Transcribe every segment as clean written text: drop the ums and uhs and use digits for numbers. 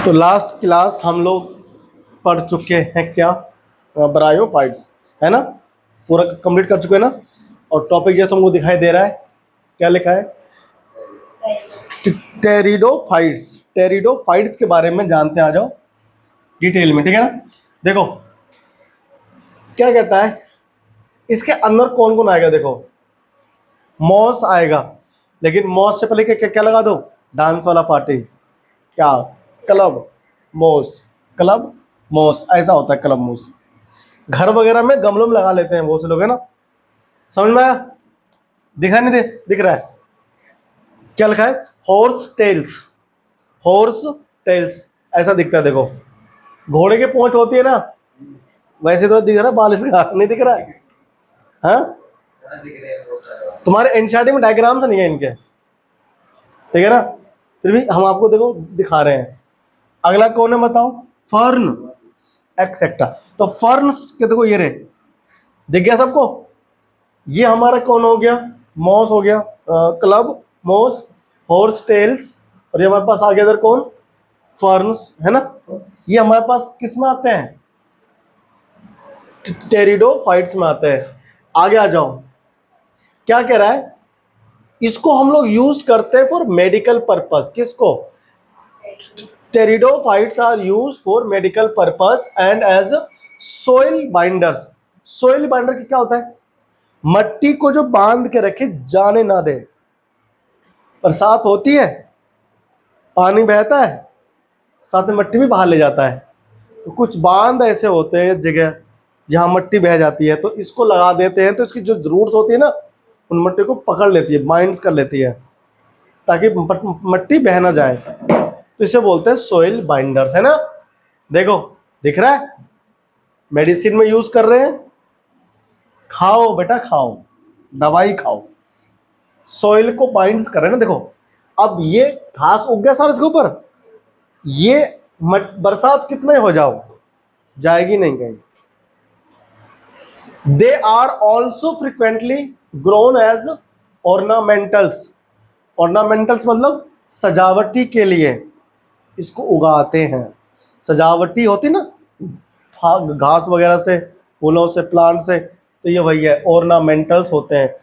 तो last class हम लोग पढ़ चुके हैं क्या, ब्रायोफाइट्स, है ना। पूरा कंप्लीट कर चुके हैं ना। और टॉपिक जो तुमको दिखाई दे रहा है, क्या लिखा है? टेरिडोफाइट्स। टेरिडोफाइट्स के बारे में जानते हैं, आ जाओ डिटेल में, ठीक है ना। देखो क्या कहता है, इसके अंदर कौन कौन आएगा। देखो मॉस आएगा, लेकिन मॉस से पहले क्या क्या लगा दो, डांस वाला पार्टी, क्या, क्लब मोस। क्लब मोस ऐसा होता है, क्लब मोस। घर वगैरह में गमलों में लगा लेते हैं बहुत से लोग, है ना। समझ में आया? दिख रहा नहीं? दिख रहा है। क्या लिखा है? Horse tales. हॉर्स टेल्स ऐसा दिखता है। देखो घोड़े के पूंछ होती है ना, वैसे तो दिख रहा है, बाल इसका नहीं दिख रहा है। हाँ तुम्हारे एनसीईआरटी में डायग्राम तो नहीं है इनके, ठीक है ना। फिर भी हम आपको देखो दिखा रहे हैं। अगला कौन है बताओ? Fern etcetera. तो फर्न्स के देखो ये रहे, दिख गया सबको। ये हमारा कौन हो गया? मॉस हो गया, क्लब मॉस, हॉर्स टेल्स। और ये हमारे पास आ गया इधर कौन? फर्न्स, है ना। ये हमारे पास किस में आते हैं? टेरिडोफाइट्स में आते हैं। आगे आ जाओ, क्या कह रहा है? इसको हम लोग यूज करते हैं फॉर मेडिकल पर्पस। किसको? Pteridophytes are use for medical purpose and as soil binders. Soil binder की क्या होता है? मट्टी को जो बांध के रखे, जाने ना दे। बरसात होती है, पानी बहता है, साथ में मट्टी भी बाहर ले जाता है। तो कुछ बांध ऐसे होते हैं जगह जहां मट्टी बह जाती है, तो इसको लगा देते हैं, तो इसकी जो रूट्स होती है ना, उन मट्टी को पकड़ लेती है, बाइंड कर लेती है, ताकि मट्टी बह ना जाए। तो इसे बोलते हैं सोइल बाइंडर्स, है ना। देखो दिख रहा है, मेडिसिन में यूज कर रहे हैं। खाओ बेटा खाओ, दवाई खाओ, सोइल को बाइंड कर रहे हैं ना। देखो अब ये घास उग गया सारा इसके ऊपर, ये बरसात कितने हो जाओ, जाएगी नहीं कहीं। They are also frequently grown as ornamentals. Ornamentals मतलब सजावटी के लिए इसको उगाते हैं। सजावटी होती ना, घास वगैरह से, फूलों से, प्लांट से, तो ये वही है, ऑर्नामेंटल्स होते हैं।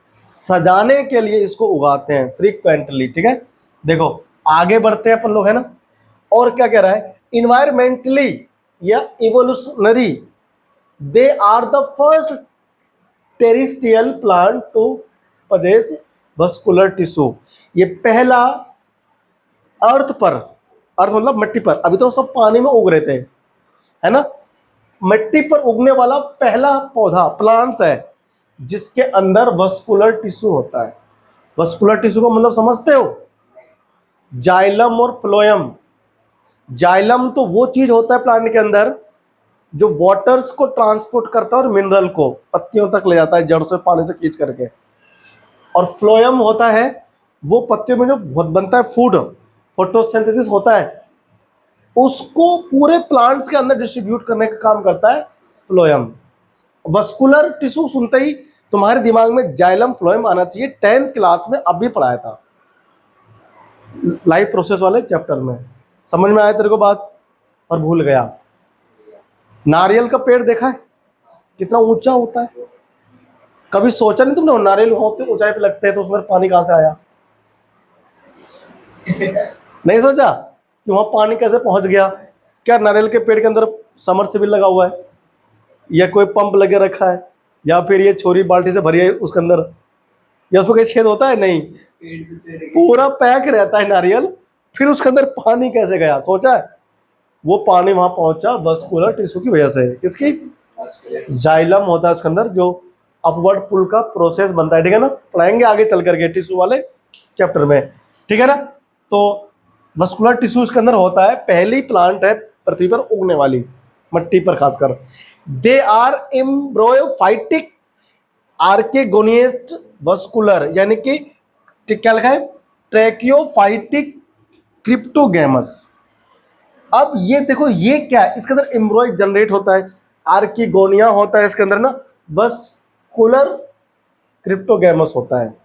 सजाने के लिए इसको उगाते हैं फ्रीक्वेंटली, ठीक है। देखो आगे बढ़ते हैं अपन लोग, है ना। और क्या कह रहा है? इन्वायरमेंटली या evolutionary, they are the first terrestrial plant to possess vascular tissue. ये पहला अर्थ पर, अर्थ मतलब मिट्टी पर, अभी तो सब पानी में उग रहे थे, है ना। मिट्टी पर उगने वाला पहला पौधा, प्लांट्स है, जिसके अंदर वस्कुलर टिश्यू होता है। वस्कुलर टिश्यू का मतलब समझते हो? जाइलम और फ्लोएम। जाइलम तो वो चीज होता है प्लांट के अंदर जो वाटर्स को ट्रांसपोर्ट करता है और मिनरल को पत्तियों तक ले जाता है, जड़ से पानी से खींच करके। और फ्लोएम होता है वो पत्तियों में जो बनता है फूड, फोटोसिंथेसिस होता है, उसको पूरे प्लांट्स के अंदर डिस्ट्रीब्यूट करने का काम करता है फ्लोएम। वस्कुलर टिश्यू सुनते ही तुम्हारे दिमाग में जाइलम फ्लोएम आना चाहिए। 10th क्लास में अभी पढ़ाया था, लाइफ प्रोसेस वाले चैप्टर में। समझ में आया तेरे को बात? और भूल गया। नारियल का पेड़ देखा है कितना ऊंचा होता है? कभी सोचा नहीं तुमने, नारियल होते ऊंचाई पे लगते हैं तो उसमें पानी कहां से आया? नहीं सोचा कि वहां पानी कैसे पहुंच गया? क्या नारियल के पेड़ के अंदर समरसेबल लगा हुआ है, या कोई पंप लगे रखा है, या फिर ये छोरी बाल्टी से भरी है उसके अंदर, या उसमें कहीं छेद होता है? नहीं, पूरा पैक रहता है नारियल। फिर उसके अंदर पानी कैसे गया? सोचा है? वो पानी वहां पहुंचा वस्कुलर टिश्यू की वजह से। किसकी? जाइलम होता है उसके अंदर, जो अपवर्ड पुल का प्रोसेस बनता है, ठीक है ना। पढ़ाएंगे आगे चल करके टिश्यू वाले चैप्टर में, ठीक है ना। तो वस्कुलर टिश्यू इसके अंदर होता है, पहली प्लांट है पृथ्वी पर उगने वाली, मट्टी पर खासकर। दे आर एम्ब्रोयोफाइटिक आर्केगोनिएट वस्कुलर, यानी कि क्या लिखा है? ट्रैकियोफाइटिक क्रिप्टोगैमस। अब ये देखो ये क्या है, इसके अंदर एम्ब्रॉय जनरेट होता है, आर्किगोनिया होता है इसके अंदर ना, वस्कुलर क्रिप्टोगैमस होता है।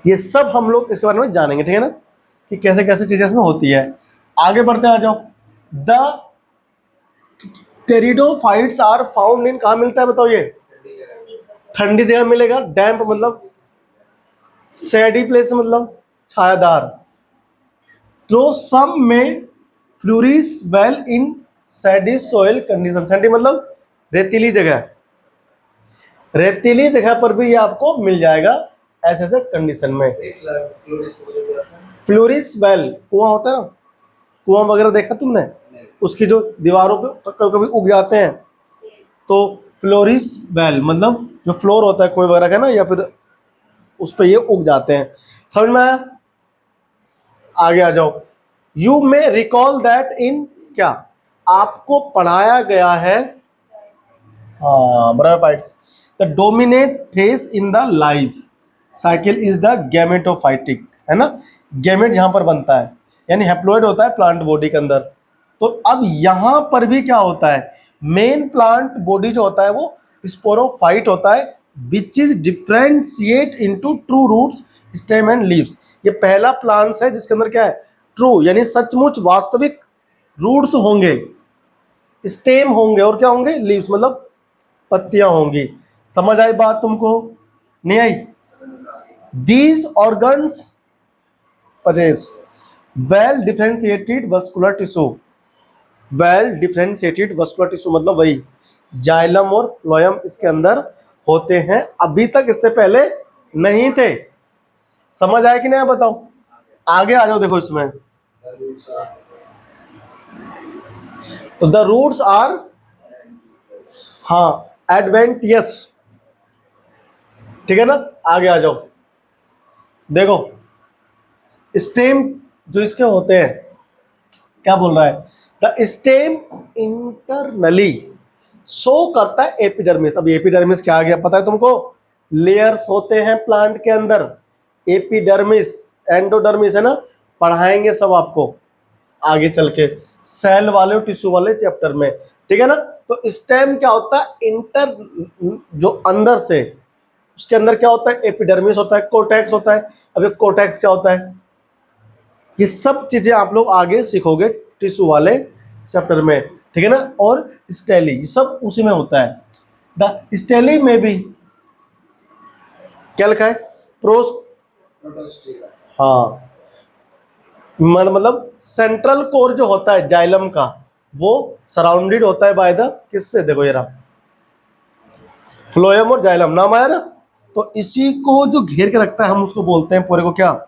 ये सब हम लोग इसके बारे में जानेंगे, ठीक है ना, कि कैसे कैसे चीजें इसमें होती है। आगे बढ़ते आ जाओ। The pteridophytes are found in, कहाँ मिलता है बताओ ये? ठंडी जगह मिलेगा। डैम्प मतलब सैडी प्लेस मतलब छायादार। तो सम में flourish well in sandy soil condition. Sandy मतलब रेतीली जगह, रेतीली जगह पर भी ये आपको मिल जाएगा ऐसे ऐसे कंडीशन में। फ्लोरिश वेल कुआं होता है ना, कुआं वगैरह देखा तुमने? उसकी जो दीवारों पे कभी कभी उग जाते हैं, तो फ्लोरिश वेल मतलब जो फ्लोर होता है कोई वगैरह का ना, या फिर उस पर ये उग जाते हैं। समझ में आया? आगे आ जाओ। You may recall that in, क्या आपको पढ़ाया गया है, bryophytes the dominate face in the life cycle is the gametophytic, है ना? गैमेट यहां पर बनता है, यानी हैप्लॉइड होता है प्लांट बॉडी के अंदर। तो अब यहां पर भी क्या होता है, मेन प्लांट बॉडी जो होता है वो स्पोरोफाइट होता है, which is differentiate into true roots stem and leaves. ये पहला प्लांट्स है जिसके अंदर क्या है, ट्रू यानी सचमुच वास्तविक रूट्स होंगे, स्टेम होंगे, और क्या होंगे, लीव्स मतलब पत्तियां होंगी। समझ आई बात तुमको? नहीं आई? These organs possess well differentiated vascular tissue. Well differentiated vascular tissue मतलब वही जाइलम और फ्लोएम इसके अंदर होते हैं, अभी तक इससे पहले नहीं थे। समझ आया कि नहीं बताओ? आगे आ जाओ, देखो इसमें तो द रूट्स आर, हाँ, एडवेंटियस, ठीक है ना? आगे आ जाओ, देखो स्टेम जो इसके होते हैं, क्या बोल रहा है, द स्टेम इंटरनली शो करता है एपिडर्मिस। अब एपिडर्मिस क्या आ गया पता है तुमको? लेयर्स होते हैं प्लांट के अंदर, एपिडर्मिस एंडोडर्मिस, है ना? पढ़ाएंगे सब आपको आगे चल के सेल वाले और टिश्यू वाले चैप्टर में, ठीक है ना? तो स्टेम क्या होता है, इंटर जो अंदर से, उसके अंदर क्या होता है, एपिडर्मिस होता है, कोर्टेक्स होता है। अब ये कोर्टेक्स क्या होता है, ये सब चीजें आप लोग आगे सीखोगे टिश्यू वाले चैप्टर में, ठीक है ना? और स्टेली ये सब उसी में होता है। द स्टेली में भी क्या लिखा है, प्रोस, हाँ, मतलब सेंट्रल कोर जो होता है जाइलम का, वो सराउंडेड होता है बाय द, किससे, देखो ये रहा फ्लोएम और जाइलम, नाम आया ना? तो इसी को जो घेर के रखता है हम उसको बोलते हैं पूरे को क्या,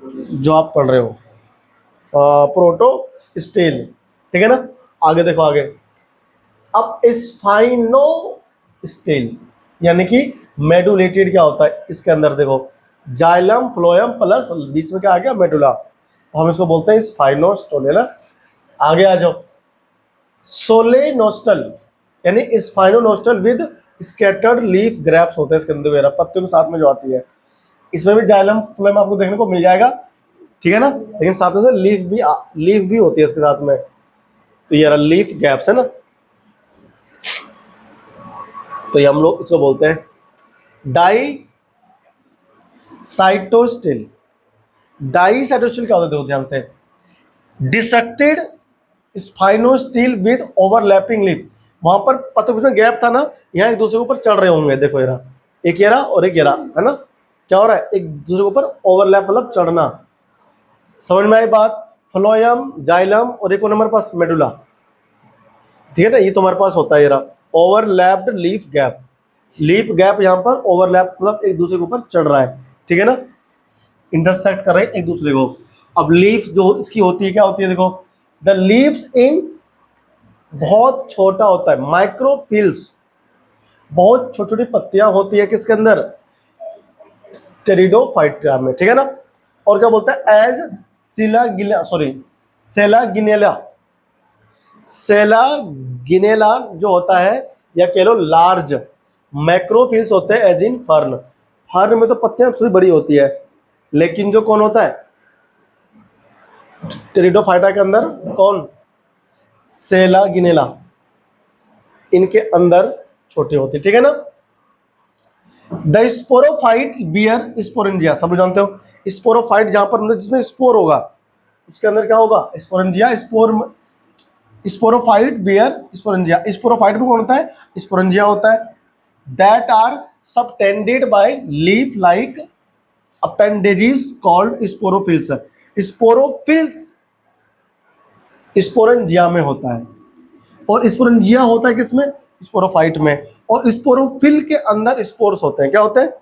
जो आप पढ़ रहे हो, प्रोटोस्टेल, ठीक है ना? आगे देखो आगे। अब स्पाइनोस्टेल यानी कि मेडुलेटेड क्या होता है इसके अंदर, देखो जाइलम फ्लोएम प्लस बीच में क्या आ गया, मेडुला, तो हम इसको बोलते हैं स्पाइनोस्टोल, है ना? आगे आ जाओ। सोलेनोस्टल यानी स्पाइनोनोस्टल विद स्कैटर्ड लीफ ग्रैप्स होते हैं इसके अंदर वगैरह, पत्तियों के साथ में जो आती है, इसमें भी जाइलम फ्लोएम आपको देखने को मिल जाएगा, ठीक है ना? लेकिन साथ में लीफ भी होती है इसके साथ में, तो ये लीफ गैप्स है ना, तो ये हम लोग इसको बोलते हैं डाई साइटोस्टिल। डाई साइटोस्टिल क्या होता है, देखो ध्यान से, डिसेक्टेड स्पाइनोस्टिल विद ओवरलैपिंग लीफ, वहां पर पत्तों के बीच में गैप था ना, यहाँ एक दूसरे के ऊपर चढ़ रहे होंगे, देखो ये रहा एक, ये रहा और एक ये रहा, है ना? क्या हो रहा है, एक दूसरे के ऊपर ओवरलैप मतलब चढ़ना। समझ में आई बात? फ्लोएम, जाइलम और एक और हमारे पास मेडुला, ठीक है ना? ये तुम्हारे पास होता है ये रहा overlapped leaf gap. Leaf gap यहाँ पर ओवरलैप मतलब एक दूसरे के ऊपर चढ़ रहा है, ठीक है ना? इंटरसेक्ट कर रहे हैं एक दूसरे को। अब लीफ जो इसकी होती है क्या होती है, देखो द लीव्स इन, बहुत छोटा होता है, माइक्रोफिल्स, बहुत छोटी छोटी पत्तियां होती है किसके अंदर, टेरिडोफाइटा में, ठीक है ना? और क्या बोलता है, एज सेलागिनेला, सेलागिनेला जो होता है, या कह लो लार्ज मैक्रोफिल्स होते हैं एज इन फर्न। फर्न में तो पत्तियां थोड़ी बड़ी होती है, लेकिन जो कौन होता है टेरिडोफाइटा के अंदर, कौन, सेलागिनेला, इनके अंदर छोटी होती है, ठीक है ना? द स्पोरोफाइट बियर स्पोरेंजिया, सब जानते हो स्पोरोफाइट, जहां पर मतलब जिसमें स्पोर होगा उसके अंदर क्या होगा, sporangia, sporophyte, bear, sporangia. Sporophyte में कौन होता है, स्पोरेंजिया होता है। That are subtended by leaf like appendages called sporophylls. Sporophylls sporangia में होता है, और स्पोरेंजिया होता है किसमें, स्पोरोफाइट में। और स्पोरोफिल के अंदर स्पोर्स होते हैं, क्या होते हैं,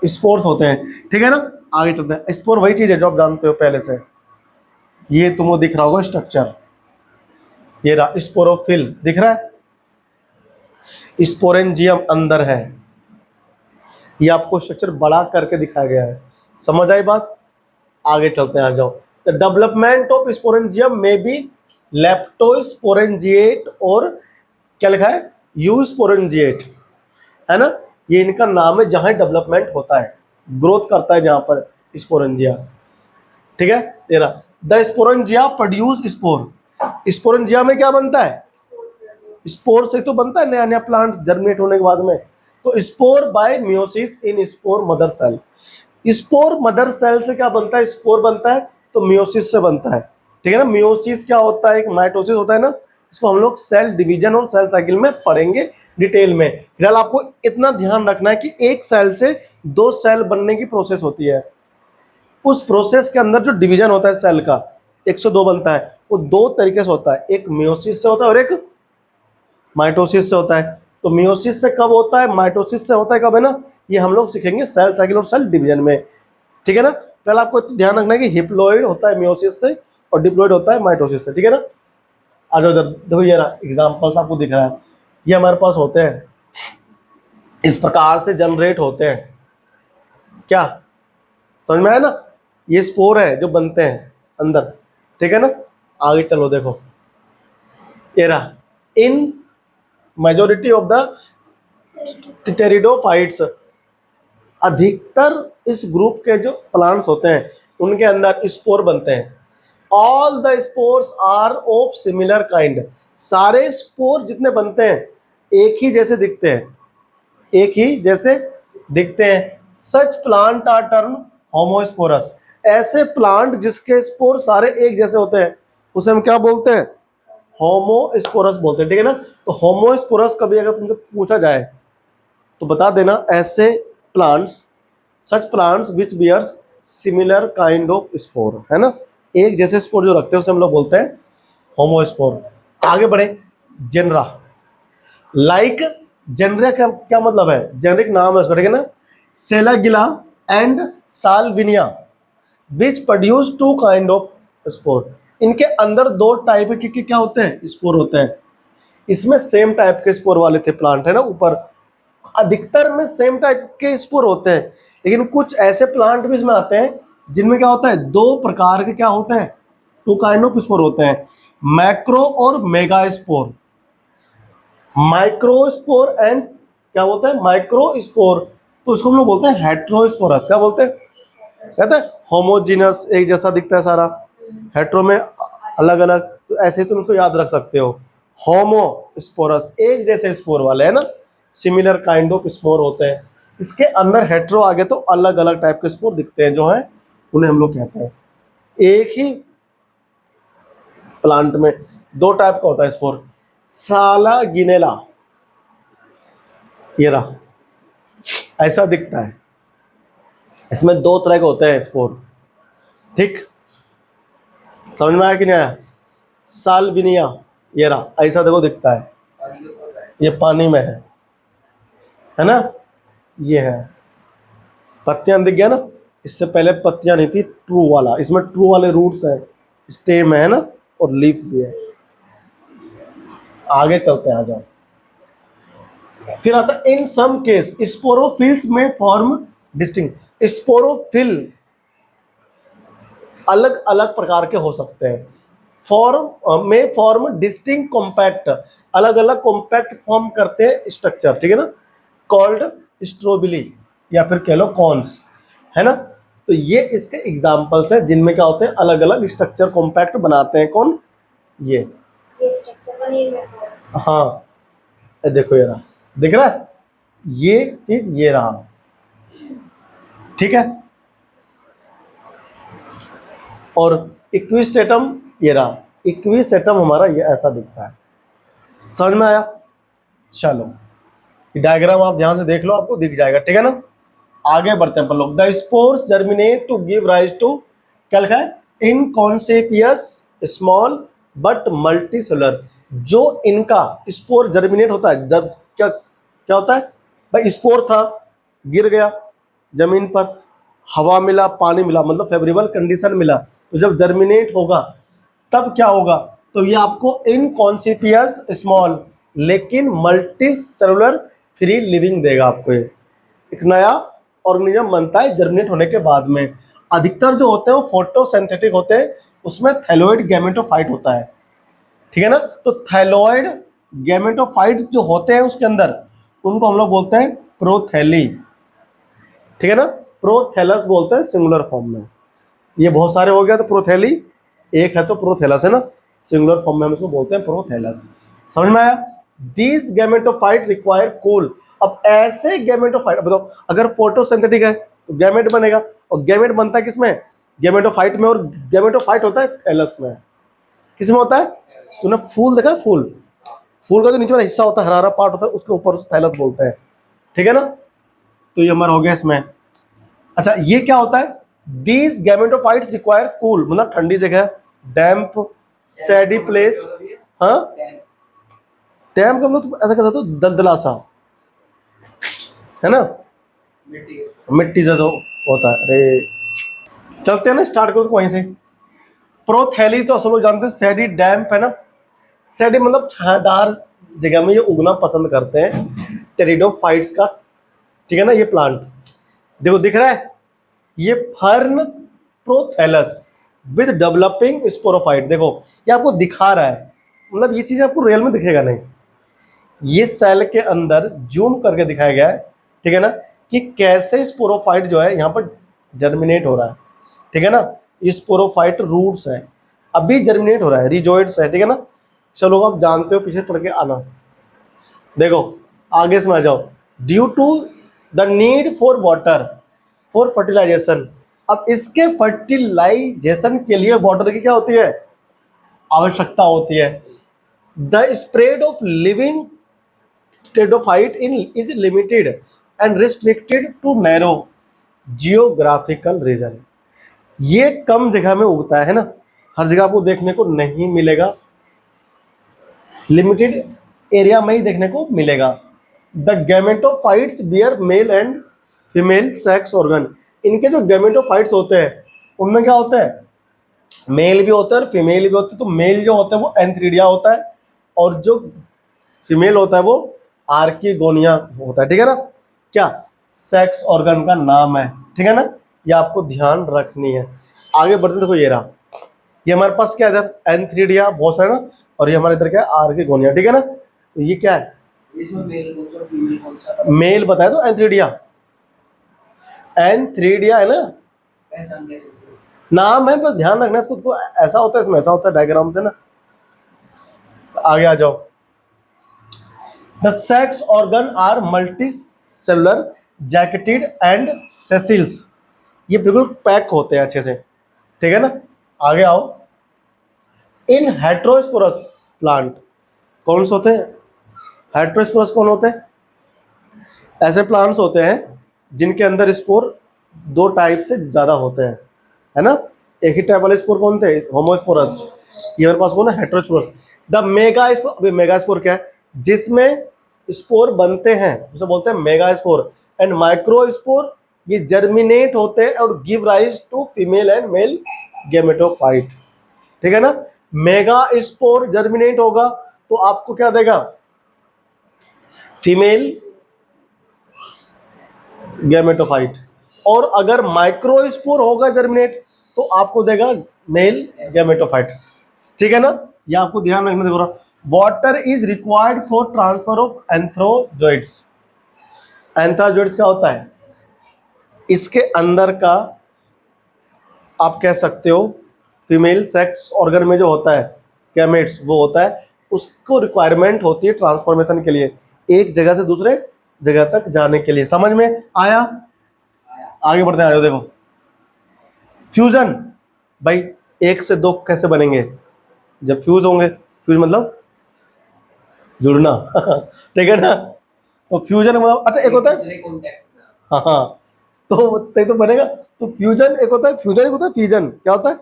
स्पोर्स होते हैं। ठीक है ना, आगे चलते हैं। स्पोर वही चीज है जो आप जानते हो पहले से, ये तुमको दिख रहा होगा स्ट्रक्चर, ये रहा स्पोरोफिल दिख रहा है, स्पोरेंजियम अंदर है। ये आपको स्ट्रक्चर बड़ा करके दिखाया गया है, समझ आई बात। आगे चलते हैं, आ जाओ। द डेवलपमेंट ऑफ स्पोरेंजियम में बी लेप्टोस्पोरेंजिएट, और क्या लिखा है, यूस्पोरेंजिएट, है ना। ये इनका नाम है जहां डेवलपमेंट होता है, ग्रोथ करता है जहां पर स्पोरेंजिया। ठीक है, तेरा the sporangia produce spore. Sporangia में क्या बनता है, स्पोर से तो बनता है नया नया प्लांट जर्मिनेट होने के बाद में। तो spore by meiosis in spore mother cell. Spore mother cell से क्या बनता है, स्पोर बनता है, तो मियोसिस से बनता है। ठीक है ना, मियोसिस क्या होता है, एक माइटोसिस होता है ना। इसको हम लोग सेल डिवीजन और सेल साइकिल में पढ़ेंगे डिटेल में। फिलहाल आपको इतना ध्यान रखना है कि एक सेल से दो सेल बनने की प्रोसेस होती है। उस प्रोसेस के अंदर जो डिवीजन होता है सेल का, 102 बनता है, वो दो तरीके से होता है, एक मियोसिस से होता है और एक माइटोसिस से होता है। तो मियोसिस से कब होता है, माइटोसिस से होता है कब, है ना, ये हम लोग सीखेंगे सेल साइकिल और सेल डिवीजन में। ठीक है ना, पहले आपको ध्यान रखना है कि हिप्लॉइड होता है मियोसिस से और डिप्लॉइड होता है माइटोसिस से। ठीक है ना, आ जाओ इधर देखो, ये ना एग्जांपल्स आपको दिख रहा है, ये हमारे पास होते हैं, इस प्रकार से जनरेट होते हैं। क्या समझ में आया ना, ये स्पोर है जो बनते हैं अंदर। ठीक है ना, आगे चलो देखो, ये रहा in majority of the pteridophytes, अधिकतर इस ग्रुप के जो प्लांट्स होते हैं उनके अंदर स्पोर बनते हैं। All the spores are of similar kind, सारे स्पोर जितने बनते हैं एक ही जैसे दिखते हैं, एक ही जैसे दिखते हैं। सच प्लांट आर टर्म होमोस्पोरस, ऐसे प्लांट जिसके स्पोर सारे एक जैसे होते हैं उसे हम क्या बोलते हैं, होमोस्पोरस बोलते हैं। ठीक है ना, तो होमोस्पोरस कभी अगर तुमसे पूछा जाए तो बता देना, ऐसे plants, such plants which bears similar kind of spore, है ना, एक जैसे स्पोर जो रखते हैं उसे हम लोग बोलते हैं होमोस्पोर। आगे बढ़े, जेनरा, लाइक जेनरिया का क्या मतलब है, जेनरिक नाम है उसका। ठीक है ना, Selaginella and Salvinia which produce two kind of spore, इनके अंदर दो टाइप के क्या होते हैं, स्पोर होते हैं। इसमें सेम टाइप के स्पोर वाले थे प्लांट, है ना, ऊपर अधिकतर में सेम टाइप के स्पोर होते हैं, लेकिन कुछ ऐसे प्लांट भी इसमें आते हैं जिनमें क्या होता है, दो प्रकार के क्या होते हैं, टू काइंड ऑफ स्पोर होते हैं, मैक्रो और मेगा स्पोर। माइक्रोस्पोर एंड क्या बोलते हैं, माइक्रोस्पोर, तो उसको हम लोग बोलते हैं हेट्रोस्पोरस। क्या बोलते हैं, कहते हैं होमोजीनस, एक जैसा दिखता है सारा, हेट्रो में अलग अलग, तो ऐसे ही तुम उसको याद रख सकते हो, होमोस्पोरस एक जैसे स्पोर वाले, है ना, सिमिलर काइंड ऑफ स्पोर होते हैं। इसके अंदर हेट्रो आ गए तो अलग अलग टाइप के स्पोर दिखते हैं, जो है उन्हें हम लोग कहते हैं। एक ही प्लांट में दो टाइप का होता है स्पोर। सालागिनेला, ये रहा, ऐसा दिखता है, इसमें दो तरह के होते हैं स्पोर। ठीक, समझ में आया कि नहीं आया। साल्विनिया, ये रहा, ऐसा देखो दिखता है, ये पानी में है ना, ये है, पत्तियां दिख गया ना, इससे पहले पत्तियां नहीं थी, ट्रू वाला, इसमें ट्रू वाले रूट्स हैं, स्टेम है ना, और लीफ भी है। आगे चलते हैं, आ जाओ। फिर आता है इन सम केस स्पोरोफिल्स में फॉर्म डिस्टिंक्ट, स्पोरोफिल अलग अलग प्रकार के हो सकते हैं, फॉर्म में फॉर्म डिस्टिंक्ट कॉम्पैक्ट, अलग अलग कॉम्पैक्ट फॉर्म करते हैं स्ट्रक्चर। ठीक है ना, कॉल्ड स्ट्रोबिली या फिर कह लो कॉन्स, है ना। तो ये इसके एग्जांपल्स हैं जिनमें क्या होते हैं, अलग अलग स्ट्रक्चर कॉम्पैक्ट बनाते हैं। कौन, ये स्ट्रक्चर बनी है। हाँ, ये देखो, ये रहा, दिख रहा है, ये चीज ये रहा। ठीक है, और इक्विस्टेटम ये रहा, इक्विस्टेटम हमारा ये ऐसा दिखता है। समझ में आया? चलो डायग्राम आप ध्यान से देख लो, आपको दिख जाएगा, ठीक है ना। आगे बढ़ते हैं अपन लोग। The spores germinate to give rise to, क्या लिखा है, इनकॉन्सेपियस स्मॉल बट मल्टीसेलुलर। जो इनका स्पोर जर्मिनेट होता है, जब क्या क्या होता है भाई, स्पोर था, गिर गया जमीन पर, हवा मिला, पानी मिला, मतलब फेवरेबल कंडीशन मिला, तो जब जर्मिनेट होगा तब क्या होगा, तो ये आपको इनकॉन्सिपियस स्मॉल लेकिन मल्टी सेलुलर फ्री लिविंग देगा आपको। ये एक नया ऑर्गेनिज्म बनता है जर्मिनेट होने के बाद में। अधिकतर जो होते हैं वो फोटोसिंथेटिक होते हैं, उसमें थैलोइड गैमेटोफाइट होता है, ठीक है ना। तो थैलोइड गैमेटोफाइट जो होते हैं उसके अंदर, उनको हम लोग बोलते हैं प्रोथैली, ठीक है ना। प्रोथैलस बोलते हैं सिंगुलर फॉर्म में। ये बहुत सारे हो गया तो प्रोथैली, एक है तो प्रोथैलस है ना, सिंगुलर फॉर्म में हम इसको बोलते हैं प्रोथैलस। समझ में आया? This gametophyte require cool. अब ऐसे गैमेटोफाइट बताओ, अगर फोटोसिंथेटिक है तो गैमेट बनेगा, और गैमेट बनता है किसमें, गैमेटोफाइट में, और गैमेटोफाइट होता है थैलस में। किसमें होता है? तूने फूल देखा है? फूल, फूल का जो नीचे वाला हिस्सा होता है, हरा हरा पार्ट होता है, उसके ऊपर उसे थैलस बोलते हैं, ठीक है ना। तो ये हमारा हो गया इसमें। अच्छा ये क्या होता है, दीज गैमेटोफाइट्स रिक्वायर कूल, मतलब ठंडी जगह, डैम्प सैडी प्लेस। हाँ, डैम्प का मतलब ऐसा कह सकते हो दलदला सा, है ना, मिट्टी से जो होता है। अरे चलते हैं ना, स्टार्ट करो वहीं से। प्रोथैली तो असल में जानते हैं, सैडी डैम्प है ना, सैडी मतलब छायादार जगह में ये उगना पसंद करते हैं टेरिडोफाइट्स का, ठीक है ना। ये प्लांट देखो दिख रहा है, ये fern prothallus with developing sporophyte, देखो ये आपको दिखा रहा है, मतलब ये चीज आपको रियल में दिखेगा नहीं, ये सेल के अंदर जूम करके दिखाया गया है, ठीक है ना, कि कैसे स्पोरोफाइट जो है यहाँ पर जर्मिनेट हो रहा है, ठीक है ना। ये स्पोरोफाइट रूट्स है, अभी जर्मिनेट हो रहा है, रिजोइड्स है, ठीक है ना। चलो आप जानते हो, पीछे पढ़ के आना। देखो आगे से आ जाओ। Due to the need for water for fertilisation, अब इसके फर्टिलाइजेशन के लिए वाटर की क्या होती है, आवश्यकता होती है। The spread of living pteridophyte in is limited and restricted to narrow geographical region. ये कम जगह में उगता है ना, हर जगह आपको देखने को नहीं मिलेगा, लिमिटेड एरिया में ही देखने को मिलेगा। The gametophytes bear male and female sex organ, इनके जो गैमेटोफाइट्स होते हैं उनमें क्या होता है, मेल भी होता है और फीमेल भी होता है। तो मेल जो होता है वो एंथ्रीडिया होता है, और जो फीमेल होता है वो आर्किगोनिया होता है, ठीक है ना। क्या सेक्स ऑर्गन का नाम है, ठीक है ना, ये आपको ध्यान रखनी है। आगे बढ़ते देखो, ये रहा, ये हमारे पास क्या है इधर, एंथ्रीडिया बहुत सारा ना, और ये हमारे इधर क्या है, आर्किगोनिया, ठीक है ना। तो ये क्या है, इसमें मेल कौन सा फीमेल कौन सा मेल बताया तो एंथ्रीडिया, एंथ्रीडिया है ना, पहचान कैसे होगी? नाम है, बस ध्यान रखना इसको, तो ऐसा होता है, इसमें ऐसा होता है डायग्राम से ना। आगे आ जाओ। The sex organ are multicellular jacketed and sessiles, ये बिल्कुल पैक होते हैं अच्छे से, ठीक है ना। आगे आओ। इन हेट्रोस्पोरस प्लांट, कौन से होते हैं हेट्रोस्पोरस, कौन होते हैं, ऐसे प्लांट्स होते हैं जिनके अंदर स्पोर दो टाइप से ज्यादा होते हैं, है ना। एक ही टाइप वाले स्पोर कौन थे, होमोस्पोरस, ये मेरे पास कौन है, हेट्रोस्पोरस। द मेगा स्पोर, अभी मेगा स्पोर क्या है, जिसमें स्पोर बनते हैं उसे बोलते हैं megaspore. And microspore, ये जर्मिनेट होते हैं और give rise to female and male gametophyte, ठीक है ना। मेगा स्पोर जर्मिनेट होगा तो आपको क्या देगा, फीमेल गैमेटोफाइट, और अगर माइक्रोस्पोर होगा जर्मिनेट तो आपको देगा मेल गैमेटोफाइट, ठीक है ना। ये आपको ध्यान रखना। देखो water is required for transfer of antherozoids, antherozoids क्या होता है, इसके अंदर का आप कह सकते हो फीमेल सेक्स ऑर्गन में जो होता है गैमेट्स, वो होता है, उसको रिक्वायरमेंट होती है ट्रांसफॉर्मेशन के लिए, एक जगह से दूसरे जगह तक जाने के लिए। समझ में आया? आगे बढ़ते हैं, देखो फ्यूजन, भाई एक से दो कैसे बनेंगे? जब फ्यूज होंगे। फ्यूज मतलब जुड़ना ठीक है ना। तो फ्यूजन मतलब अच्छा एक होता है, दूसरे कॉन्टैक्ट में। हाँ हाँ, तो तभी तो बनेगा। तो फ्यूजन एक होता है, फ्यूजन एक होता है, फिजन क्या होता है?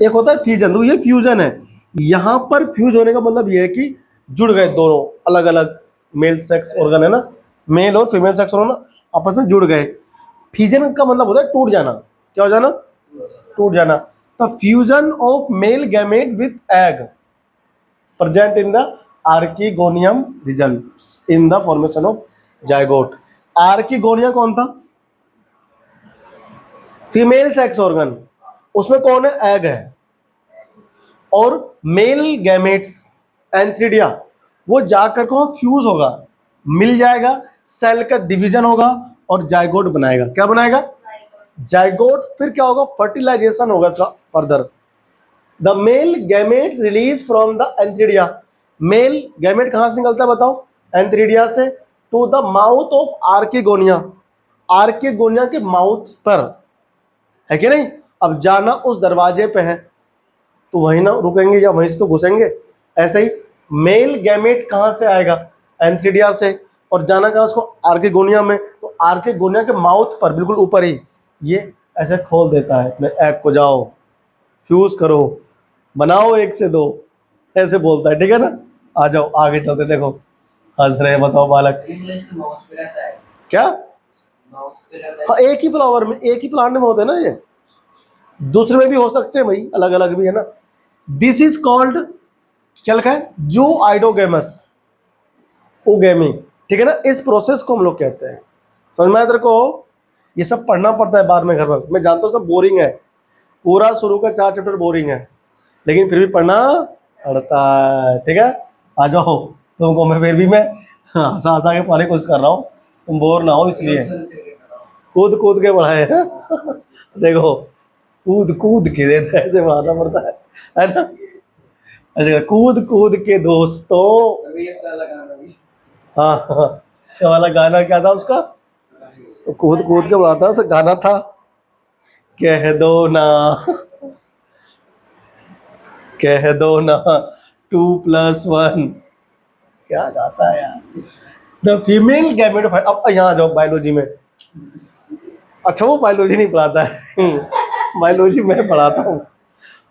एक होता है फिजन, तो ये फ्यूजन है। यहाँ पर फ्यूज होने का मतलब ये है कि जुड़ गए दोनों अलग अलग मेल सेक्स ऑर्गन है ना, मेल और फीमेल सेक्स ऑर्गन आपस में जुड़ गए। फिजन का मतलब होता है टूट जाना। क्या हो जाना? टूट जाना। The fusion of male gamete with egg present in the archegonium results in the formation of zygote। Archegonia कौन था? Female sex organ. उसमें कौन है? एग है। और मेल गैमेट्स एंथ्रिडिया वो जाकर को फ्यूज होगा, मिल जाएगा, सेल का डिवीजन होगा और जाइगोट बनाएगा। क्या बनाएगा? जाइगोट। फिर क्या होगा? फर्टिलाइजेशन होगा इसका further. The male gametes release from the antheridia. Male gamete कहां से निकलता है बताओ? एंथ्रिडिया से to the mouth of archegonia. Archegonia के माउथ पर है कि नहीं? अब जाना उस दरवाजे पे है तो वहीं ना रुकेंगे या वहीं से तो घुसेंगे। ऐसे ही मेल गैमेट कहां से आएगा? एंथ्रिडिया से। और जाना कहां उसको? आर्किगोनिया में। तो आर्किगोनिया के माउथ पर बिल्कुल ऊपर ही ये ऐसे खोल देता है अपने एग को, जाओ फ्यूज करो, बनाओ एक से दो, ऐसे बोलता है। ठीक है ना। आ जाओ आगे चलते। देखो हंस रहे हैं, बताओ बालक। इंग्लिश के माउथ पे रहता है। क्या? माउथ पे रहता हाँ, है। एक ही फ्लावर में, एक ही प्लांट में होते हैं ना ये, दूसरे में भी हो सकते हैं भाई, अलग अलग भी है ना। दिस इज कॉल्ड क्या लिखा है? जू आइडोगेमस ओगेमी। ठीक है ना। इस प्रोसेस को हम लोग कहते हैं। समझ में आया तेरे को? ये सब पढ़ना पड़ता है बाद में घर पर। मैं जानता हूँ सब बोरिंग है, पूरा शुरू का 4 चैप्टर बोरिंग है, लेकिन फिर भी पढ़ना पड़ता है। ठीक है। आ जाओ तुमको मैं फिर भी मैं हंसा हंसा के पढ़ने की कोशिश कर रहा हूँ, तुम बोर ना हो इसलिए। कूद कूद के पढ़ाए हैं देखो कूद कूद के देता है, ऐसे पढ़ाना पड़ता है ना। अच्छा, कूद कूद के दोस्तों। अभी ये साला गाना भी। हाँ हाँ, अच्छा वाला गाना क्या था उसका? तो कूद कूद के पढ़ाता है, गाना था कह दो ना, कह दो ना 2+1। क्या गाता है यार? The female gamete. अब यहाँ आ जाओ बायोलॉजी में। अच्छा वो बायोलॉजी नहीं पढ़ाता है बायोलॉजी मैं पढ़ाता हूँ,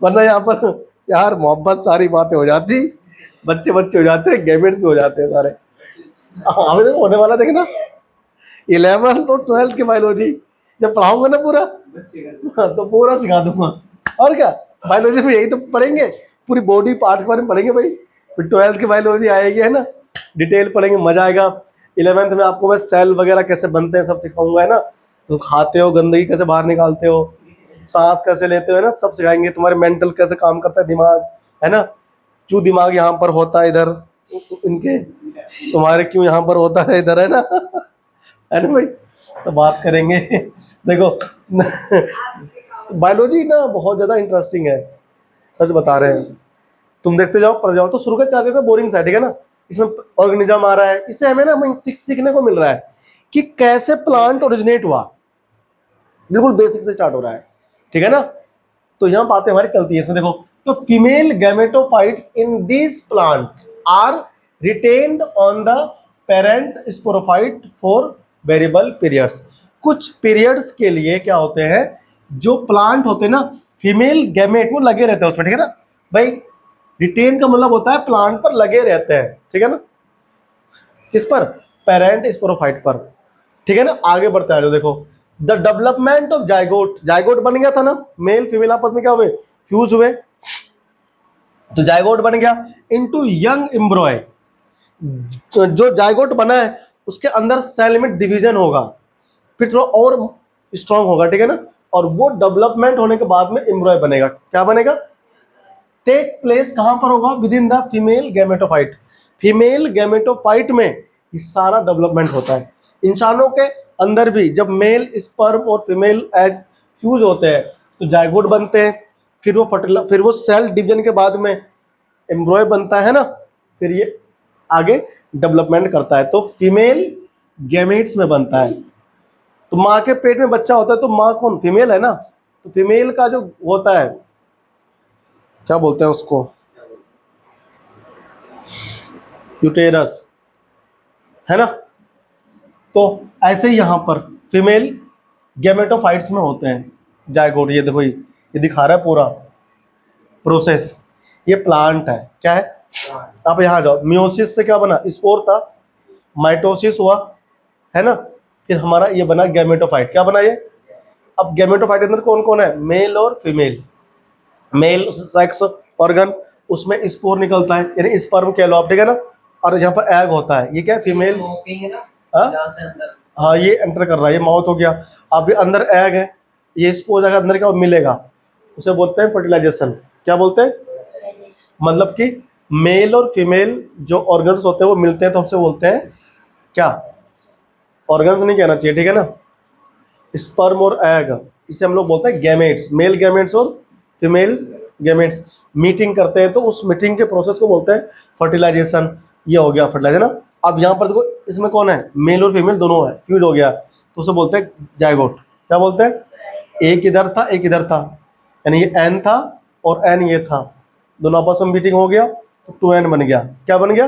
वरना यहाँ पर यार मोहब्बत सारी बातें हो जाती, बच्चे बच्चे हो जाते हैं, गैमेट्स भी हो जाते हैं सारे। हाँ, हमें तो होने वाला देखना 11th और 12th की बायोलॉजी जब पढ़ाऊंगा ना पूरा, हाँ, तो पूरा सिखा दूंगा। और क्या, बायोलॉजी में यही तो पढ़ेंगे, पूरी बॉडी पार्ट के बारे में पढ़ेंगे भाई। फिर 12th की बायोलॉजी आएगी है ना, डिटेल पढ़ेंगे, मजा आएगा। 11th में आपको मैं सेल वगैरह कैसे बनते हैं सब सिखाऊंगा है ना। तो खाते हो गंदगी कैसे बाहर निकालते हो, सांस कैसे लेते हो है ना, सब सिखाएंगे। तुम्हारे मेंटल कैसे काम करता है दिमाग है ना, क्यों दिमाग यहाँ पर होता है इधर इनके, तुम्हारे क्यों यहाँ पर होता है इधर है ना है ना भाई। तो बात करेंगे देखो बायोलॉजी ना बहुत ज़्यादा इंटरेस्टिंग है, सच बता रहे हैं। तुम देखते जाओ पढ़ जाओ। तो शुरू के 4 चैप्टर बोरिंग सा है, ठीक है ना। इसमें ऑर्गेनिज्म आ रहा है, इससे हमें ना सीखने को मिल रहा है कि कैसे प्लांट ओरिजिनेट हुआ, बिल्कुल बेसिक से स्टार्ट हो रहा है। ठीक है ना। तो यहाँ बातें हमारी चलती है इसमें देखो। तो female gametophytes in this plant are retained on the parent sporophyte for variable periods. कुछ पीरियड्स के लिए क्या होते हैं, जो प्लांट होते हैं ना, फीमेल गैमेट वो लगे रहते हैं उसमें। ठीक है ना भाई, रिटेन का मतलब होता है प्लांट पर लगे रहते हैं। ठीक है ना, किस पर? पेरेंट स्पोरोफाइट पर। ठीक है ना। आगे बढ़ते हैं देखो, the development of zygote. Zygote बन गया था ना, मेल फीमेल आपस में क्या हुए? फ्यूज हुए, तो जाइगोट बन गया इनटू यंग एम्ब्रॉय। जो जाइगोट बना है उसके अंदर सेल में डिवीजन होगा, फिर थोड़ा और स्ट्रांग होगा। ठीक है ना। और वो डेवलपमेंट होने के बाद में एम्ब्रॉय बनेगा। क्या बनेगा? टेक प्लेस कहां पर होगा? With in the female gametophyte. Female gametophyte में ये सारा डेवलपमेंट होता है। इंसानों के अंदर भी जब मेल स्पर्म और फीमेल एग्स फ्यूज होते हैं तो जाइगोट बनते हैं, फिर वो सेल डिवीजन के बाद में एम्ब्रॉय बनता है ना, फिर ये आगे डेवलपमेंट करता है। तो फीमेल गैमेट्स में बनता है। तो माँ के पेट में बच्चा होता है तो माँ कौन? फीमेल है ना, तो फीमेल का जो होता है, क्या बोलते हैं उसको, यूटेरस, है ना। तो ऐसे ही यहाँ पर फीमेल गैमेटोफाइट्स में होते हैं जायगोट। ये देखो, ये दिखा रहा है पूरा प्रोसेस। ये प्लांट है, क्या है। आप यहाँ जाओ, मियोसिस से क्या बना, स्पोर था, माइटोसिस हुआ, है ना, फिर हमारा ये बना गैमेटोफाइट। क्या बना ये। अब गैमेटोफाइट के अंदर कौन कौन है, मेल और फीमेल। मेल सेक्स ऑर्गन, उसमें स्पोर निकलता है, यानी स्पर्म कह लो आप, ठीक है ना। और यहाँ पर एग होता है, ये क्या है, फीमेल। स्मोकिंग है ना, हाँ जहाँ से अंदर हाँ, ये एंटर कर रहा है, ये माउथ हो गया। अब ये अंदर एग है, ये स्पोर जाकर अंदर क्या मिलेगा, उसे बोलते हैं फर्टिलाइजेशन। क्या बोलते हैं, मतलब कि मेल और फीमेल जो ऑर्गन्स होते हैं वो मिलते हैं तो हमसे बोलते हैं क्या, ऑर्गन्स नहीं कहना चाहिए, ठीक है ना। स्पर्म और एग, इसे हम लोग बोलते हैं गैमेट्स, मेल गैमेट्स और फीमेल गैमेट्स मीटिंग करते हैं, तो उस मीटिंग के प्रोसेस को बोलते हैं फर्टिलाइजेशन। ये हो गया फर्टिलाइजेशन ना। अब यहाँ पर देखो, इसमें कौन है, मेल और फीमेल दोनों है, फ्यूज हो गया, तो उसे बोलते हैं जायगोट। क्या बोलते हैं, एक इधर था एक इधर था, यानी ये एन था और एन ये था, दोनों आपस में मीटिंग हो गया तो 2n बन गया। क्या बन गया,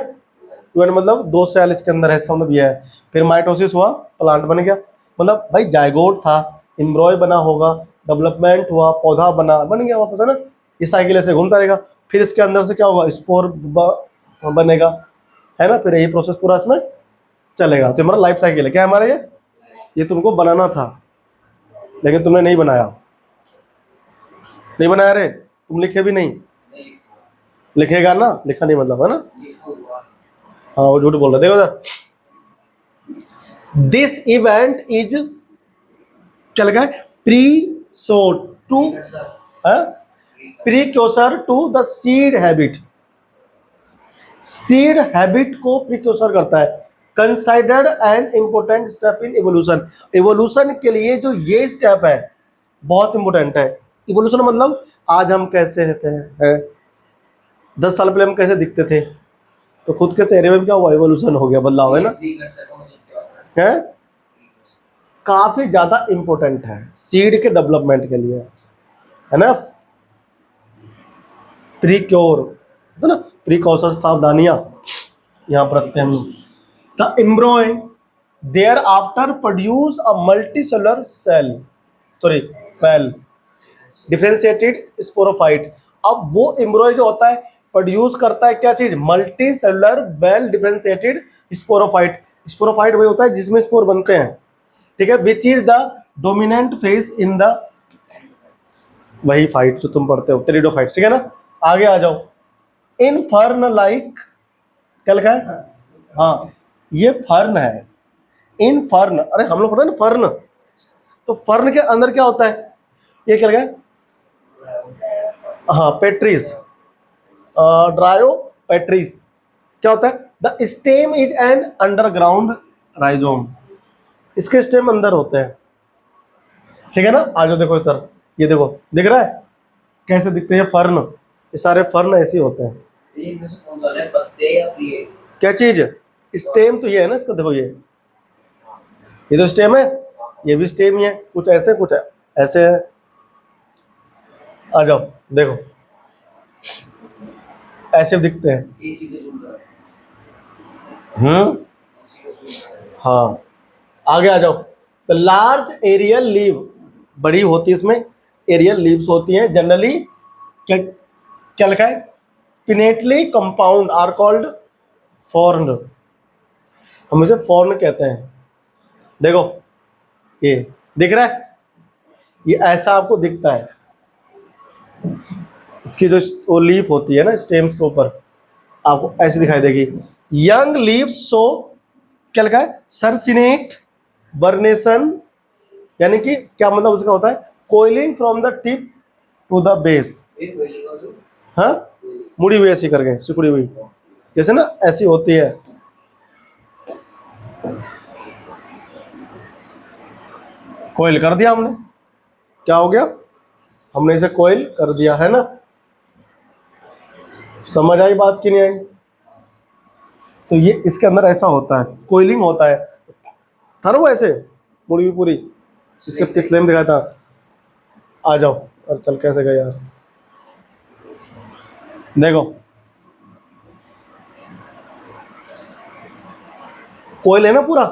2n, मतलब 2 सेल इसके अंदर है, इसका मतलब ये है। फिर माइटोसिस हुआ, प्लांट बन गया। मतलब भाई जायगोट था, एम्ब्रॉय बना होगा, डेवलपमेंट हुआ, पौधा बन गया वापस, है ना। ये साइकिल ऐसे घूमता रहेगा, फिर इसके अंदर से क्या होगा, स्पोर बनेगा, है ना। फिर यही प्रोसेस पूरा इसमें चलेगा। तो हमारा लाइफ साइकिल है, क्या है हमारा ये तुमको बनाना था लेकिन तुमने नहीं बनाया, नहीं बनाया रे, तुम लिखे भी नहीं, नहीं लिखेगा ना, लिखा नहीं मतलब, है ना। लिखा हुआ। हाँ, वो झूठ बोल रहा, देखो उधर। दिस इवेंट इज क्या लगा है, precursor to, precursor to the seed habit. Seed habit को प्रीक्योसर करता है, considered an important step in evolution. Evolution के लिए जो ये स्टेप है बहुत इंपॉर्टेंट है। इवोल्यूशन मतलब आज हम कैसे रहते हैं, 10 साल पहले हम कैसे दिखते थे, तो खुद के चेहरे में क्या हुआ, इवोल्यूशन हो गया, बदलाव, है ना। है, काफी ज्यादा इंपॉर्टेंट है सीड के डेवलपमेंट के लिए, है ना। प्रीक्योर, है ना, प्रिकॉशन, सावधानियां यहाँ पर रखते हैं हम। The embryo thereafter produce a multicellular cell, sorry well differentiated sporophyte. अब वो एम्ब्रॉय जो होता है प्रोड्यूस करता है क्या चीज, multi cellular well differentiated sporophyte. Sporophyte वही होता है जिसमें स्पोर बनते हैं, ठीक है, which is the dominant phase in the, वही फाइट जो तुम पढ़ते हो, टेरिडोफाइट, ठीक है ना। आगे आ जाओ, इन फर्न लाइक, क्या लिखा है, हाँ ये फर्न है, इन फर्न, अरे हम लोग पढ़ते हैं ना फर्न, तो फर्न के अंदर क्या होता है, ये क्या लिखा है, हाँ पेट्रीज, ड्रायो पेट्रीज। क्या होता है, the stem is an underground rhizome, इसके स्टेम अंदर होते हैं, ठीक है ना। आ जाओ देखो इधर, ये देखो दिख रहा है कैसे दिखते हैं फर्न, ये सारे फर्न ऐसे ही होते हैं। ये इनमें से कौन सा है, पत्ते या प्रिय? क्या चीज, स्टेम तो ये है ना इसका, देखो ये तो स्टेम है, ये भी स्टेम ही है, कुछ ऐसे कुछ ऐसे है। आ जाओ देखो, ऐसे दिखते हैं। इसी के सुन रहा है, इसी के सुन रहा है। हाँ, आगे आ जाओ। द लार्ज एरियल लीव, बड़ी होती है इसमें, एरियल लीव्स होती हैं जनरली, क्या क्या लिखा है, पिनेटली कंपाउंड आर कॉल्ड फॉर्न, हम इसे फॉर्न कहते हैं। देखो ये दिख रहा है, ये ऐसा आपको दिखता है, इसकी जो वो लीफ होती है ना स्टेम्स के ऊपर, आपको ऐसी दिखाई देगी। यंग लीव्स सो, क्या लिखा है, सरसिनेट बर्नेशन, यानी कि क्या मतलब उसका होता है, coiling from the tip to the base. ये कोई लिखा जो हाँ, मुड़ी हुई ऐसी करके, सिकुड़ी हुई, जैसे ना ऐसी होती है। कोयल कर दिया हमने, क्या हो गया, हमने इसे कोयल कर दिया, है ना। समझ आई बात कि नहीं आई। तो ये इसके अंदर ऐसा होता है, कोयलिंग होता है, था ना वो ऐसे मुड़ी हुई पूरी, इससे पिछले में दिखाया था। आ जाओ। और चल कैसे गए यार, देखो कोयल है ना पूरा,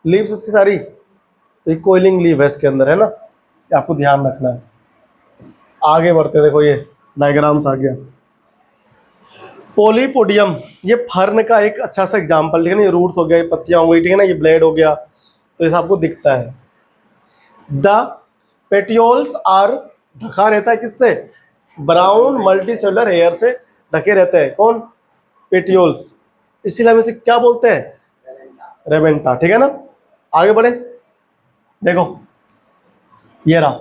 लीव्स इसकी सारी, तो ये कोयलिंग लीव है इसके अंदर, है ना, ये आपको ध्यान रखना है। आगे बढ़ते, देखो ये डायग्राम्स आ गया। पोलीपोडियम, ये फर्न का एक अच्छा सा एग्जाम्पल, ठीक है ना, ये रूट्स हो गया, ये पत्तियां हो गई, ठीक है ना, ये ब्लेड हो गया, तो ये आपको दिखता है। द पेटियोल्स आर, ढका रहता है किससे, ब्राउन मल्टीसेलुलर हेयर से ढके रहते हैं, कौन, पेटियोल्स, इसीलिए हम इसे क्या बोलते हैं, रेवेंटा, ठीक है ना। आगे बढ़े, देखो ये रहा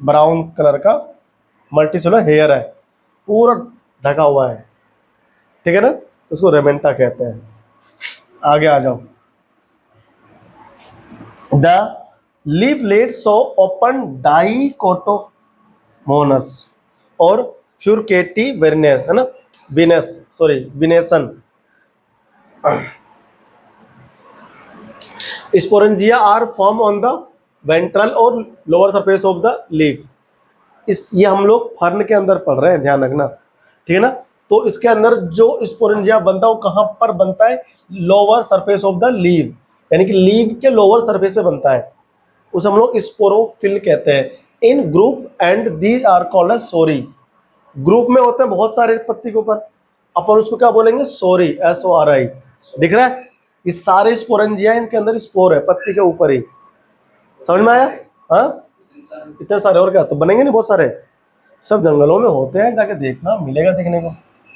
ब्राउन कलर का मल्टीसेलुलर हेयर है, पूरा ढका हुआ है, ठीक है ना, तो उसको रेवेंटा कहते हैं। आगे आ जाओ। The leaflet so open dichotomous और फ्यूरकेटी वेरनेस, है ना, venation, sorry venation. Sporangia are form on the ventral और lower surface of the leaf. इस ये हम लोग फर्न के अंदर पढ़ रहे हैं, ध्यान रखना, ठीक है ना। तो इसके अंदर जो स्पोरेंजिया बनता है वो कहाँ पर बनता है, lower surface of the leave, यानी कि लीव के लोअर सरफेस पे बनता है, उसे हम लोग स्पोरोफिल कहते हैं। In group and these are called as sori, group में होते हैं बहुत सारे पत्ती के ऊपर, अपन उसको क्या बोलेंगे, सोरी, SORI, दिख रहा है, ये सारे स्पोरेंजिया, इनके अंदर स्पोर है पत्ती के ऊपर ही, समझ में आया, हाँ इतने सारे, और क्या, तो बनेंगे नहीं बहुत सारे, सब जंगलों में होते हैं, जाके देखना मिलेगा देखने को,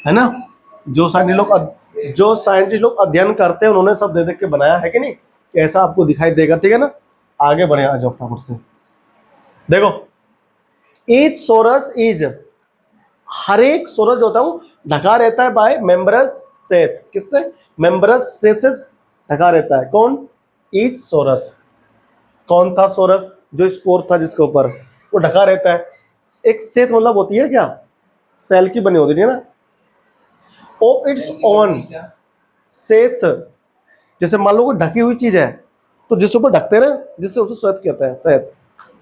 है ना। जो साइंटिस्ट लोग अध्ययन करते हैं उन्होंने सब दे देख के बनाया है कि नहीं, कि ऐसा आपको दिखाई देगा, ठीक है ना। आगे बढ़े, आ जाओ फटाफट से, देखो ईच सोरस इज, हर एक सोरस जो होता है वो ढका रहता है बाय मेम्ब्रस सेथ, किससे, मेम्ब्रस सेथ से ढका रहता है, कौन, ईच सोरस, कौन था सोरस, जो स्पोर था जिसके ऊपर, वो ढका रहता है। एक सेथ मतलब होती है क्या, सेल की बनी होती है ना, ऑफ इट्स ओन, सेथ, जैसे मान लो कोई ढकी हुई चीज है तो जिसके ऊपर ढकते हैं ना, जिससे उसे श्वेत कहते हैं, श्वेत,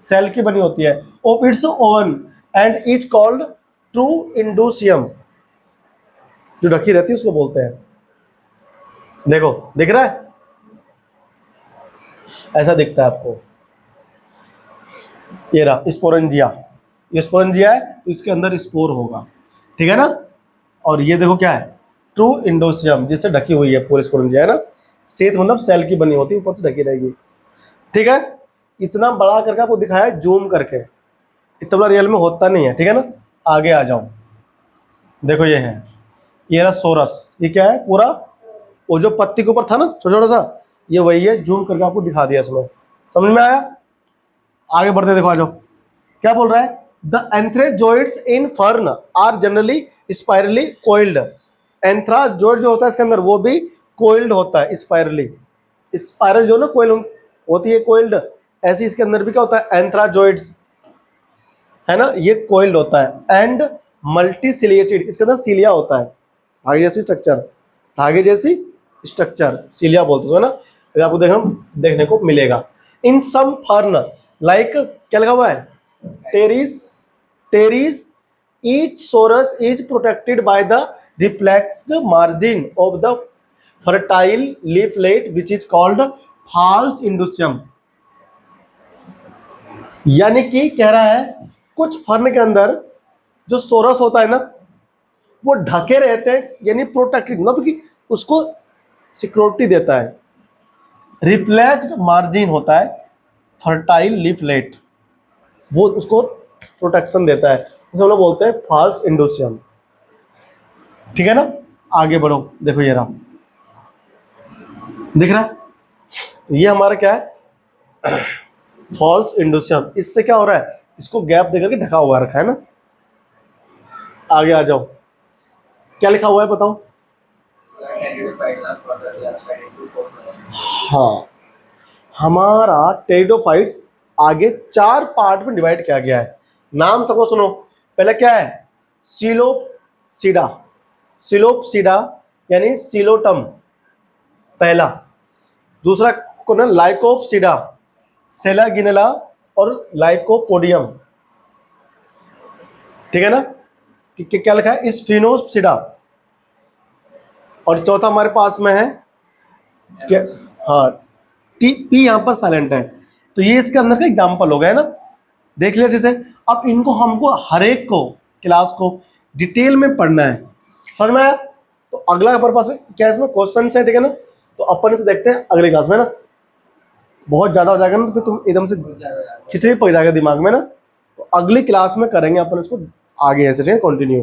सेल की बनी होती है, of its own and is called true indusium, जो ढकी रहती है उसको बोलते हैं। देखो दिख रहा है, ऐसा दिखता है आपको, ये रहा स्पोरेंजिया, ये स्पोरेंजिया है तो इसके अंदर स्पोर होगा, ठीक है ना। और ये देखो क्या है, ट्रू इंडोसियम, जिससे ढकी हुई है पूरी स्पोरेंजिया, है ना, सेत मतलब सेल की बनी होती है, ऊपर से ढकी रहेगी, ठीक है। इतना बड़ा करके आपको दिखाया जूम करके, इतना बड़ा रियल में होता नहीं है, ठीक है ना। आगे आ जाओ, देखो ये है, ये रहा सोरस, ये क्या है पूरा, वो जो पत्ती के ऊपर था ना छोटा छोटा सा, ये वही है, जूम करके आपको दिखा दिया इसमें, समझ में आया। आगे बढ़ते, देखो आ जाओ, क्या बोल रहा है, the antherozoids in fern are generally spirally coiled, antherozoid जो होता है इसके अंदर वो भी कोइल्ड होता है, स्पाइरली, स्पाइरल जो ना कोइल होती है, कोइल्ड, ऐसे इसके अंदर भी क्या होता है, एंथ्राजोइड्स, है ना, ये कोइल्ड होता है। एंड मल्टीसिलिएटेड, इसके अंदर सीलिया होता है, धागे जैसी स्ट्रक्चर, धागे जैसी स्ट्रक्चर सीलिया बोलते हैं ना, तो आपको देखने को मिलेगा। इन सम फर्न लाइक, क्या लगा हुआ है, Pteris, Pteris each sorus is protected by the reflexed margin of the fertile leaflet which is called false indusium। यानी कि कह रहा है कुछ फर्न के अंदर जो सोरस होता है ना वो ढके रहते हैं, यानी प्रोटेक्टेड, मतलब कि उसको सिक्योरिटी देता है। रिफ्लेक्स्ड मार्जिन होता है फर्टाइल लीफलेट, वो उसको प्रोटेक्शन देता है, उसे हम लोग बोलते हैं फॉल्स इंडोसियम, ठीक है ना। आगे बढ़ो, देखो ये रहा, दिख रहा है, ये हमारा क्या है, फॉल्स इंडोसियम, इससे क्या हो रहा है, इसको गैप देकर के ढका हुआ रखा है ना। आगे आ जाओ, क्या लिखा हुआ है बताओ, हाँ हमारा टेरिडोफाइट्स आगे 4 पार्ट में डिवाइड किया गया है। नाम सबको सुनो, पहले क्या है, सिलोपसीडा, सिलोपसीडा यानी सिलोटम पहला, दूसरा को ना लाइकोपसीडा, सेलागिनेला और लाइकोपोडियम, ठीक है ना, कि क्या लिखा है, स्फिनोप्सिडा। और चौथा हमारे पास में है क्या, हाँ, पी यहाँ पर साइलेंट है, तो ये इसके अंदर का एग्जाम्पल हो गया है ना। देख लिया जैसे। अब इनको हमको हर एक को क्लास को डिटेल में पढ़ना है, समझ में आया। तो अगला हमारे पास क्या है, इसमें क्वेश्चन है, ठीक है ना। तो अपन इसे देखते हैं अगली क्लास में ना, बहुत ज़्यादा हो जाएगा ना, तो फिर तुम एकदम से बहुत ज़्यादा खिचड़ी पड़ जाएगा दिमाग में ना। तो अगली क्लास में करेंगे अपन इसको आगे ऐसे, ठीक है, कंटिन्यू।